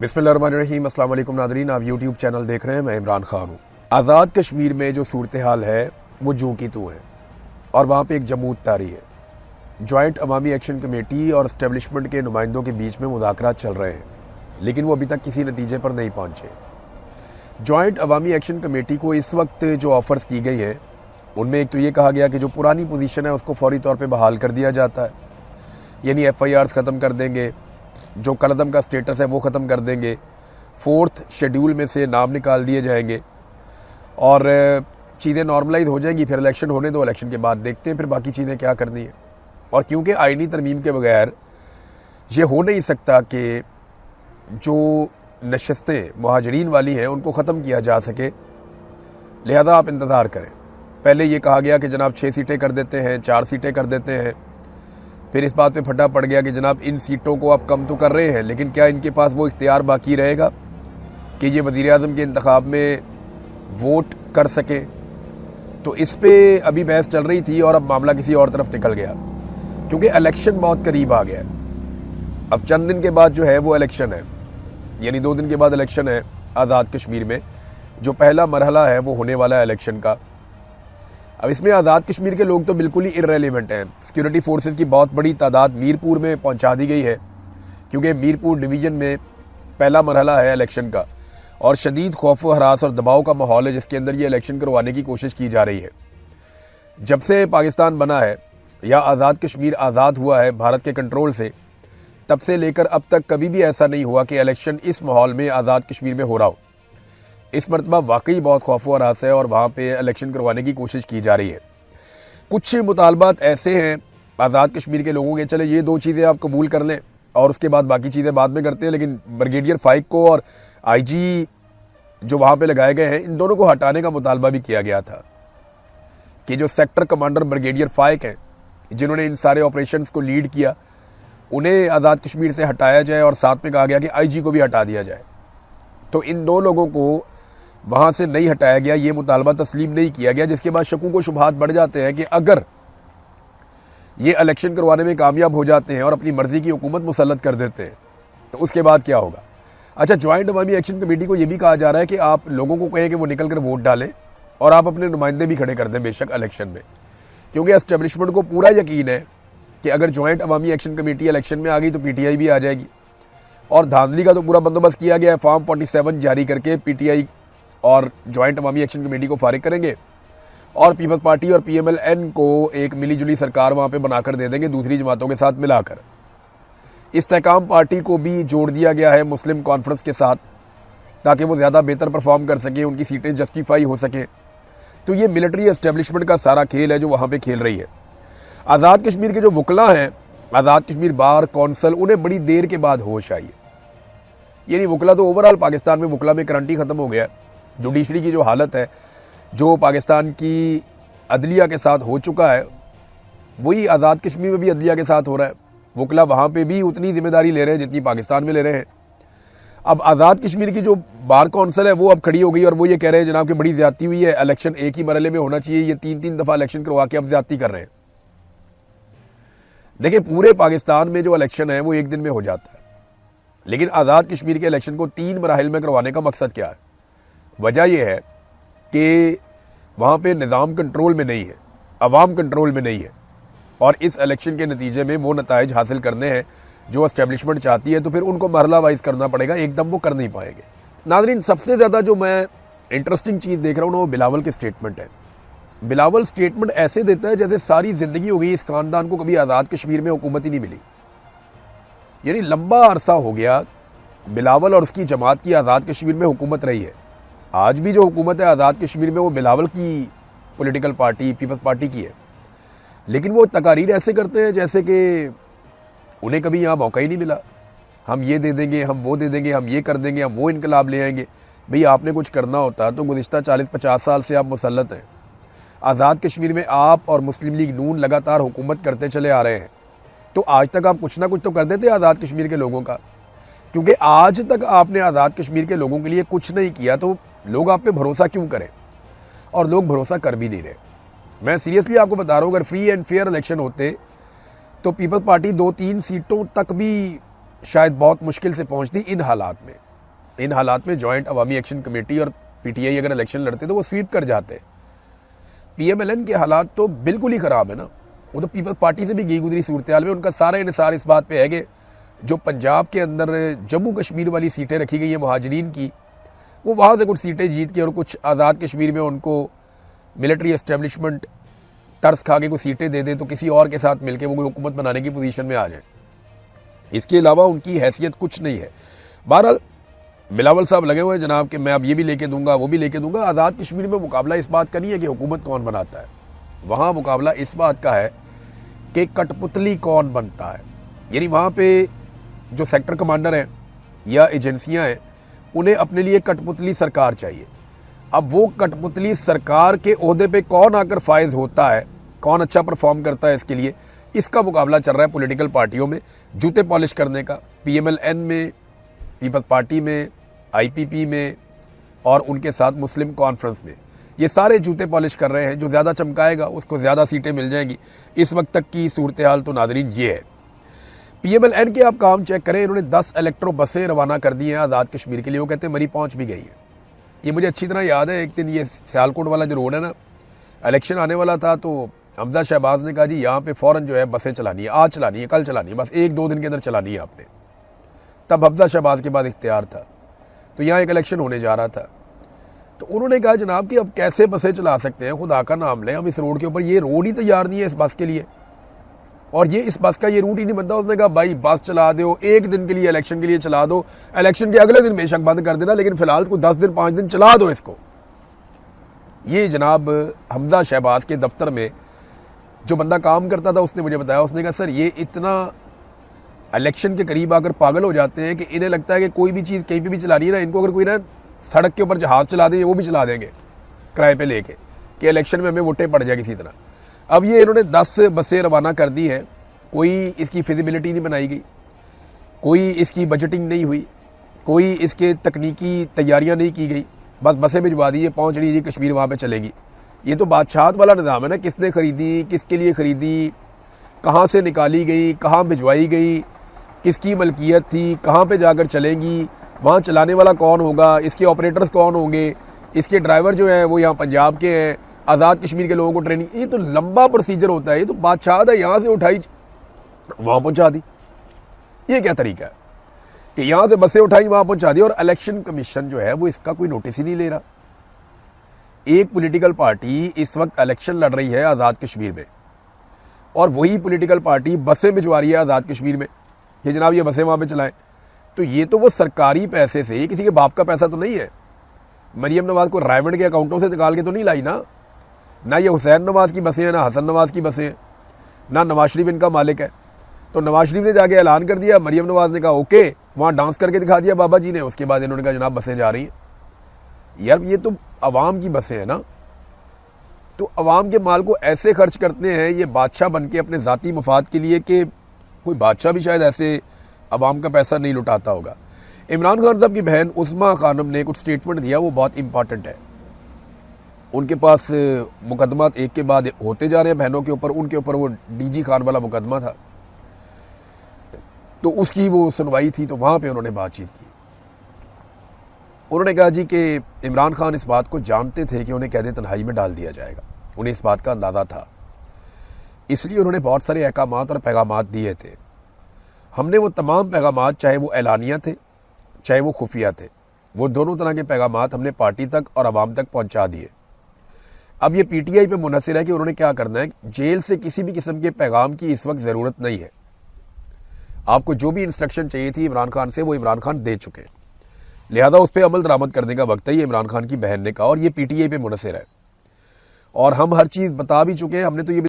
बिस्मिल्लाहिर्रहमानिर्रहीम। अस्सलाम वालेकुम नाज़रीन, आप यूट्यूब चैनल देख रहे हैं। मैं इमरान खान हूँ। आज़ाद कश्मीर में जो सूरत हाल है वो जूं की तूं है और वहाँ पे एक जमूत तारी है। जॉइंट अवामी एक्शन कमेटी और इस्टेब्लिशमेंट के नुमाइंदों के बीच में मुज़ाकरात चल रहे हैं, लेकिन वो अभी तक किसी नतीजे पर नहीं पहुँचे। जॉइंट अवामी एक्शन कमेटी को इस वक्त जो ऑफ़र्स की गई हैं उनमें एक तो ये कहा गया कि जो पुरानी पोजीशन है उसको फौरी तौर पे बहाल कर दिया जाता है, यानी FIRs ख़त्म कर देंगे, जो कलदम का स्टेटस है वो ख़त्म कर देंगे, 4th शेड्यूल में से नाम निकाल दिए जाएंगे और चीज़ें नॉर्मलाइज हो जाएंगी। फिर इलेक्शन होने दो, इलेक्शन के बाद देखते हैं फिर बाकी चीज़ें क्या करनी है। और क्योंकि आईनी तरमीम के बगैर ये हो नहीं सकता कि जो नशस्तें मुहाजिरीन वाली हैं उनको ख़त्म किया जा सके, लिहाजा आप इंतज़ार करें। पहले ये कहा गया कि जनाब 6 सीटें कर देते हैं, 4 सीटें कर देते हैं। फिर इस बात पे फटा पड़ गया कि जनाब इन सीटों को आप कम तो कर रहे हैं, लेकिन क्या इनके पास वो इख्तियार बाकी रहेगा कि ये वज़ीर आज़म के इंतखाब में वोट कर सकें। तो इस पे अभी बहस चल रही थी और अब मामला किसी और तरफ निकल गया, क्योंकि इलेक्शन बहुत करीब आ गया है। अब चंद दिन के बाद जो है वो इलेक्शन है, यानी 2 दिन के बाद इलेक्शन है आज़ाद कश्मीर में। जो पहला मरहला है वो होने वाला है इलेक्शन का। अब इसमें आज़ाद कश्मीर के लोग तो बिल्कुल ही इररेलेवेंट हैं। सिक्योरिटी फोर्सेस की बहुत बड़ी तादाद मीरपुर में पहुंचा दी गई है, क्योंकि मीरपुर डिवीज़न में पहला मरहला है इलेक्शन का और शदीद खौफ व हरास और दबाव का माहौल है, जिसके अंदर ये इलेक्शन करवाने की कोशिश की जा रही है। जब से पाकिस्तान बना है या आज़ाद कश्मीर आज़ाद हुआ है भारत के कंट्रोल से, तब से लेकर अब तक कभी भी ऐसा नहीं हुआ कि इलेक्शन इस माहौल में आज़ाद कश्मीर में हो रहा हो। इस मरतबा वाकई बहुत खौफ व हरास है और वहाँ पे इलेक्शन करवाने की कोशिश की जा रही है। कुछ मुतालबात ऐसे हैं आज़ाद कश्मीर के लोगों के, चले ये 2 चीज़ें आप कबूल कर लें और उसके बाद बाकी चीज़ें बाद में करते हैं, लेकिन ब्रिगेडियर फाइक को और IG जो वहाँ पे लगाए गए हैं, इन दोनों को हटाने का मुतालबा भी किया गया था कि जो सेक्टर कमांडर ब्रिगेडियर फाइक हैं, जिन्होंने इन सारे ऑपरेशंस को लीड किया, उन्हें आज़ाद कश्मीर से हटाया जाए और साथ में कहा गया कि IG को भी हटा दिया जाए। तो इन 2 लोगों को वहाँ से नहीं हटाया गया, ये मुतालबा तस्लीम नहीं किया गया, जिसके बाद शकूक व शुबहात बढ़ जाते हैं कि अगर ये इलेक्शन करवाने में कामयाब हो जाते हैं और अपनी मर्जी की हुकूमत मुसल्लत कर देते हैं तो उसके बाद क्या होगा। अच्छा, ज्वाइंट अवामी एक्शन कमेटी को ये भी कहा जा रहा है कि आप लोगों को कहें कि वो निकल कर वोट डालें और आप अपने नुमाइंदे भी खड़े कर दें बेशक इलेक्शन में, क्योंकि एस्टेब्लिशमेंट को पूरा यकीन है कि अगर ज्वाइंट अवामी एक्शन कमेटी इलेक्शन में आ गई तो PTI भी आ जाएगी। और धांधली का तो पूरा बंदोबस्त किया गया है। फॉर्म 47 जारी करके PTI और ज्वाइंट अवामी एक्शन कमेटी को फारिग करेंगे और पीपल्स पार्टी और PMLN को एक मिली जुली सरकार वहाँ पे बनाकर दे देंगे दूसरी जमातों के साथ मिलाकर। इस्तेहकाम पार्टी को भी जोड़ दिया गया है मुस्लिम कॉन्फ्रेंस के साथ, ताकि वो ज़्यादा बेहतर परफॉर्म कर सकें, उनकी सीटें जस्टिफाई हो सकें। तो ये मिलिट्री एस्टेब्लिशमेंट का सारा खेल है जो वहाँ पर खेल रही है। आज़ाद कश्मीर के जो वकला हैं, आज़ाद कश्मीर बार कौंसल, उन्हें बड़ी देर के बाद होश आई है। यानी वकला तो ओवरऑल पाकिस्तान में वकला में करंट ही ख़त्म हो गया। जुडिशरी की जो हालत है, जो पाकिस्तान की अदलिया के साथ हो चुका है, वही आज़ाद कश्मीर में भी अदलिया के साथ हो रहा है। वकला वहाँ पे भी उतनी जिम्मेदारी ले रहे हैं जितनी पाकिस्तान में ले रहे हैं। अब आज़ाद कश्मीर की जो बार कौंसिल है वो अब खड़ी हो गई और वो ये कह रहे हैं जनाब कि बड़ी ज्यादती हुई है, इलेक्शन एक ही मरहले में होना चाहिए, ये 3-3 दफ़ा इलेक्शन करवा के अब ज्यादती कर रहे हैं। देखिए, पूरे पाकिस्तान में जो इलेक्शन है वो एक दिन में हो जाता है, लेकिन आज़ाद कश्मीर के इलेक्शन को 3 मराहिल में करवाने का मकसद क्या है? वजह यह है कि वहाँ पे निज़ाम कंट्रोल में नहीं है, अवाम कंट्रोल में नहीं है और इस इलेक्शन के नतीजे में वो नताइज हासिल करने हैं जो एस्टेब्लिशमेंट चाहती है, तो फिर उनको मरला वाइज करना पड़ेगा, एकदम वो कर नहीं पाएंगे। नाज़रीन, सबसे ज़्यादा जो मैं इंटरेस्टिंग चीज़ देख रहा हूँ ना, वो बिलावल की स्टेटमेंट है। बिलावल स्टेटमेंट ऐसे देता है जैसे सारी ज़िंदगी हो गई इस खानदान को कभी आज़ाद कश्मीर में हुकूमत ही नहीं मिली। यानी लंबा अरसा हो गया बिलावल और उसकी जमात की आज़ाद कश्मीर में हुकूमत रही है। आज भी जो हुकूमत है आज़ाद कश्मीर में वो बिलावल की पॉलिटिकल पार्टी पीपल्स पार्टी की है, लेकिन वो तकारीर ऐसे करते हैं जैसे कि उन्हें कभी यहाँ मौका ही नहीं मिला। हम ये दे देंगे, हम वो दे देंगे, हम ये कर देंगे, हम वो इनकलाब ले आएंगे। भाई, आपने कुछ करना होता तो गुज़िश्ता 40-50 साल से आप मुसल्लत हैं। आज़ाद कश्मीर में आप और मुस्लिम लीग नून लगातार हुकूमत करते चले आ रहे हैं, तो आज तक आप कुछ ना कुछ तो कर देते आज़ाद कश्मीर के लोगों का। क्योंकि आज तक आपने आज़ाद कश्मीर के लोगों के लिए कुछ नहीं किया, तो लोग आप पे भरोसा क्यों करें? और लोग भरोसा कर भी नहीं रहे। मैं सीरियसली आपको बता रहा हूँ, अगर फ्री एंड फेयर इलेक्शन होते तो पीपल्स पार्टी 2-3 सीटों तक भी शायद बहुत मुश्किल से पहुंचती इन हालात में। इन हालात में जॉइंट अवामी एक्शन कमेटी और पीटीआई अगर इलेक्शन लड़ते तो वो स्वीप कर जाते। पीएमएलएन के हालात तो बिल्कुल ही खराब है ना। वो तो पीपल्स पार्टी से भी गई गुजरी सूरत हाल में उनका सारा इन्हिसार इस बात पे है कि जो पंजाब के अंदर जम्मू कश्मीर वाली सीटें रखी गई है मुहाजिरीन की, वो वहाँ से कुछ सीटें जीत के और कुछ आज़ाद कश्मीर में उनको मिलिट्री एस्टेब्लिशमेंट तरस खा के कुछ सीटें दे दे तो किसी और के साथ मिलकर वो कोई हुकूमत बनाने की पोजीशन में आ जाए। इसके अलावा उनकी हैसियत कुछ नहीं है। बहरहाल बिलावल साहब लगे हुए हैं जनाब कि मैं अब ये भी लेके दूंगा वो भी लेके दूंगा। आज़ाद कश्मीर में मुकाबला इस बात का नहीं है कि हुकूमत कौन बनाता है, वहाँ मुकाबला इस बात का है कि कठपुतली कौन बनता है। यानी वहाँ पे जो सेक्टर कमांडर हैं या एजेंसियां हैं उन्हें अपने लिए कठपुतली सरकार चाहिए। अब वो कठपुतली सरकार के ओहदे पे कौन आकर फायज होता है, कौन अच्छा परफॉर्म करता है, इसके लिए इसका मुकाबला चल रहा है पॉलिटिकल पार्टियों में जूते पॉलिश करने का। पीएमएलएन में, पीपल्स पार्टी में, आईपीपी में और उनके साथ मुस्लिम कॉन्फ्रेंस में, ये सारे जूते पॉलिश कर रहे हैं। जो ज़्यादा चमकाएगा उसको ज़्यादा सीटें मिल जाएंगी। इस वक्त तक की सूरत हाल तो नाजरीन ये है। पीएमएलएन के आप काम चेक करें, इन्होंने 10 इलेक्ट्रो बसें रवाना कर दी हैं आज़ाद कश्मीर के लिए। वो कहते हैं मरी पहुंच भी गई है। ये मुझे अच्छी तरह याद है, एक दिन ये सियालकोट वाला जो रोड है ना, इलेक्शन आने वाला था तो हमजा शहबाज ने कहा जी यहाँ पे फ़ौरन जो है बसें चलानी है, आज चलानी है, कल चलानी है, बस 1-2 दिन के अंदर चलानी है आपने। तब हमजा शहबाज के बाद इख्तियार था, तो यहाँ एक इलेक्शन होने जा रहा था। तो उन्होंने कहा जनाब कि अब कैसे बसें चला सकते हैं, खुदा का नाम लें, हम इस रोड के ऊपर, ये रोड ही तैयार नहीं है इस बस के लिए और ये इस बस का ये रूट ही नहीं बनता। उसने कहा भाई बस चला दो, 1 दिन के लिए इलेक्शन के लिए चला दो, इलेक्शन के अगले दिन बेशक बंद कर देना, लेकिन फिलहाल को 10 दिन 5 दिन चला दो इसको। ये जनाब हमजा शहबाज के दफ्तर में जो बंदा काम करता था उसने मुझे बताया, उसने कहा सर ये इतना इलेक्शन के करीब आकर पागल हो जाते हैं कि इन्हें लगता है कि कोई भी चीज़ कहीं पे भी चलानी है ना, इनको अगर कोई ना सड़क के ऊपर जहाज चला दें वो भी चला देंगे किराए पे लेके कि इलेक्शन में हमें वोटें पड़ जाए किसी तरह। अब ये इन्होंने 10 बसें रवाना कर दी हैं। कोई इसकी फिजिबिलिटी नहीं बनाई गई, कोई इसकी बजटिंग नहीं हुई, कोई इसके तकनीकी तैयारियां नहीं की गई, बस बसें भिजवा दी, पहुँच रही जी कश्मीर, वहाँ पे चलेगी। ये तो बादशाहत वाला निज़ाम है ना, किसने खरीदी, किसके लिए खरीदी, कहाँ से निकाली गई, कहाँ भिजवाई गई, किसकी मलकियत थी, कहाँ पे जाकर चलेंगी, वहाँ चलाने वाला कौन होगा, इसके ऑपरेटर्स कौन होंगे, इसके ड्राइवर जो हैं वो यहाँ पंजाब के हैं, आज़ाद कश्मीर के लोगों को ट्रेनिंग। ये तो लंबा प्रोसीजर होता है। ये तो बादशाहत है, यहाँ से उठाई वहाँ पहुँचा दी। ये क्या तरीका है कि यहाँ से बसें उठाई वहाँ पहुँचा दी और इलेक्शन कमीशन जो है वो इसका कोई नोटिस ही नहीं ले रहा। एक पॉलिटिकल पार्टी इस वक्त इलेक्शन लड़ रही है आज़ाद कश्मीर में और वही पॉलिटिकल पार्टी बसें भिजवा रही है आज़ाद कश्मीर में कि जनाब ये बसें वहाँ पे चलाएं। तो ये तो वो सरकारी पैसे से, ये किसी के बाप का पैसा तो नहीं है। मरियम नवाज को रायवंड के अकाउंटों से निकाल के तो नहीं लाई ना ये हुसैन नवाज की बसें हैं, ना हसन नवाज की बसें हैं, ना नवाज शरीफ इनका मालिक है। तो नवाज शरीफ ने जाके ऐलान कर दिया, मरियम नवाज ने कहा ओके, वहाँ डांस करके दिखा दिया बाबा जी ने, उसके बाद इन्होंने कहा जनाब बसें जा रही हैं। यार ये तो अवाम की बसें हैं ना, तो अवाम के माल को ऐसे खर्च करते हैं ये बादशाह बन के अपने ज़ाती मफाद के लिए कि कोई बादशाह भी शायद ऐसे अवाम का पैसा नहीं लुटाता होगा। इमरान खान साहब की बहन उस्मा खानम ने कुछ स्टेटमेंट दिया, वो बहुत इंपॉर्टेंट है। उनके पास मुकदमा एक के बाद होते जा रहे हैं बहनों के ऊपर। उनके ऊपर वो डीजी खान वाला मुकदमा था, तो उसकी वो सुनवाई थी, तो वहाँ पे उन्होंने बातचीत की। उन्होंने कहा जी कि इमरान खान इस बात को जानते थे कि उन्हें कैद तन्हाई में डाल दिया जाएगा, उन्हें इस बात का अंदाज़ा था, इसलिए उन्होंने बहुत सारे अहकामात और पैगामात दिए थे। हमने वो तमाम पैगामात, चाहे वो एलानिया थे चाहे वो खुफिया थे, वो दोनों तरह के पैगामात हमने पार्टी तक और आवाम तक पहुंचा दिए। अब ये पीटीआई पे मुनहसिर है कि उन्होंने क्या करना है। जेल से किसी भी किस्म के पैगाम की इस वक्त ज़रूरत नहीं है। आपको जो भी इंस्ट्रक्शन चाहिए थी इमरान खान से, वो इमरान खान दे चुके हैं, लिहाजा उस पर अमल दरामद करने का वक्त है। ये इमरान खान की बहन ने कहा और ये पीटीआई पे मुनहसिर है और हम हर चीज़ बता भी चुके हैं। हमने तो ये